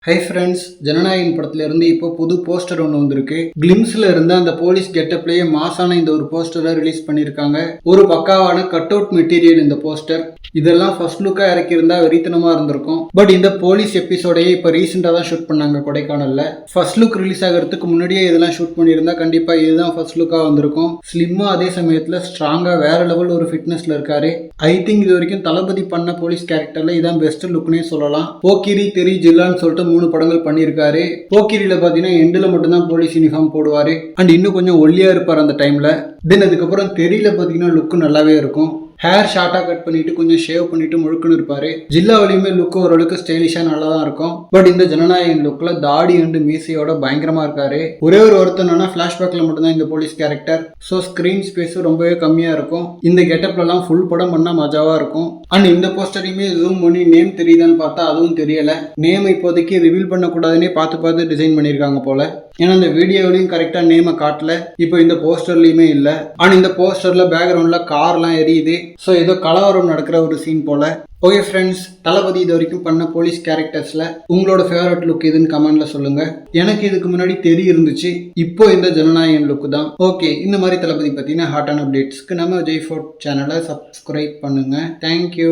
Hi friends, Jananayagan படத்துல இருந்து இப்போ புது போஸ்டர் ஒன்று வந்திருக்கு. கிளிம்ஸ்ல இருந்து அந்த போலீஸ் கெட்டப்லயே மாசான இந்த ஒரு போஸ்டரை ரிலீஸ் பண்ணியிருக்காங்க. ஒரு பக்காவான கட் அவுட் மெட்டீரியல் இந்த போஸ்டர். இதெல்லாம் ஃபர்ஸ்ட் லுக்கா இறக்கியிருந்தா வெறித்தனமா இருந்திருக்கும். பட் இந்த போலீஸ் எபிசோடையே இப்போ ரீசெண்டாக தான் ஷூட் பண்ணாங்க கொடைக்கானல்ல. ஃபர்ஸ்ட் லுக் ரிலீஸ் ஆகிறதுக்கு முன்னாடியே இதெல்லாம் ஷூட் பண்ணியிருந்தா கண்டிப்பா இதுதான் ஃபர்ஸ்ட் லுக்கா வந்திருக்கும். ஸ்லிம்மா அதே சமயத்துல ஸ்ட்ராங்கா வேற லெவல் ஒரு ஃபிட்னஸ்ல இருக்காரு. ஐ திங்க் இது வரைக்கும் தளபதி பண்ண போலீஸ் கேரக்டர்ல இதான் பெஸ்ட் லுக்னே சொல்லலாம். போக்கிரி தெரி ஜில்லான்னு சொல்லிட்டு 3 படங்கள் பண்ணியிருக்காரு. போக்கிரியில பாத்தீங்கன்னா எண்டுல மட்டும்தான் போலீஸ் யூனிஃபார்ம் போடுவாரு அண்ட் இன்னும் கொஞ்சம் ஒல்லியா இருப்பார் அந்த டைம்ல. தென் அதுக்கப்புறம் தெரியல பாத்தீங்கன்னா லுக் நல்லாவே இருக்கும். ஹேர் ஷார்ட்டாக கட் பண்ணிட்டு கொஞ்சம் ஷேவ் பண்ணிட்டு முழுக்குன்னு இருப்பாரு. ஜில்லாவிலையுமே லுக் ஓரளவுக்கு ஸ்டைலிஷா நல்லா தான் இருக்கும். பட் இந்த ஜனநாயகன் லுக்ல தாடி அண்டு மீசையோட பயங்கரமா இருக்காரு. ஒரே ஒரு ஒருத்தனா பிளாஷ்பேக்ல மட்டும்தான் இந்த police character. So screen space ரொம்பவே கம்மியா இருக்கும். இந்த கெட்டப்லாம் ஃபுல் படம் பண்ணா மஜாவா இருக்கும். அண்ட் இந்த போஸ்டரையுமே ஜூம் பண்ணி நேம் தெரியுதான்னு பார்த்தா அதுவும் தெரியல. நேம் இப்போதைக்கு ரிவீல் பண்ணக்கூடாதுன்னே பார்த்து டிசைன் பண்ணியிருக்காங்க போல. ஏன்னா இந்த வீடியோவிலையும் கரெக்டா நேமை காட்டல, இப்போ இந்த போஸ்டர்லயுமே இல்ல. ஆனா இந்த போஸ்டர்ல பேக்ரவுண்ட்ல கார்லாம் எரியுது. ஸோ ஏதோ கலவரம் நடக்கிற ஒரு சீன் போல. ஓகே ஃப்ரெண்ட்ஸ், தளபதி இது வரைக்கும் பண்ண போலீஸ் கேரக்டர்ஸ்ல உங்களோட ஃபேவரட் லுக் எதுன்னு கமெண்ட்ல சொல்லுங்க. எனக்கு இதுக்கு முன்னாடி இருந்துச்சு, இப்போ இந்த ஜனநாயகன் லுக் தான். ஓகே, இந்த மாதிரி தளபதி பத்தின ஹாட்டான அப்டேட்ஸ்க்கு நம்ம ஜெய் ஃபோர்ட் சேனலை சப்ஸ்கிரைப் பண்ணுங்க. தேங்க்யூ.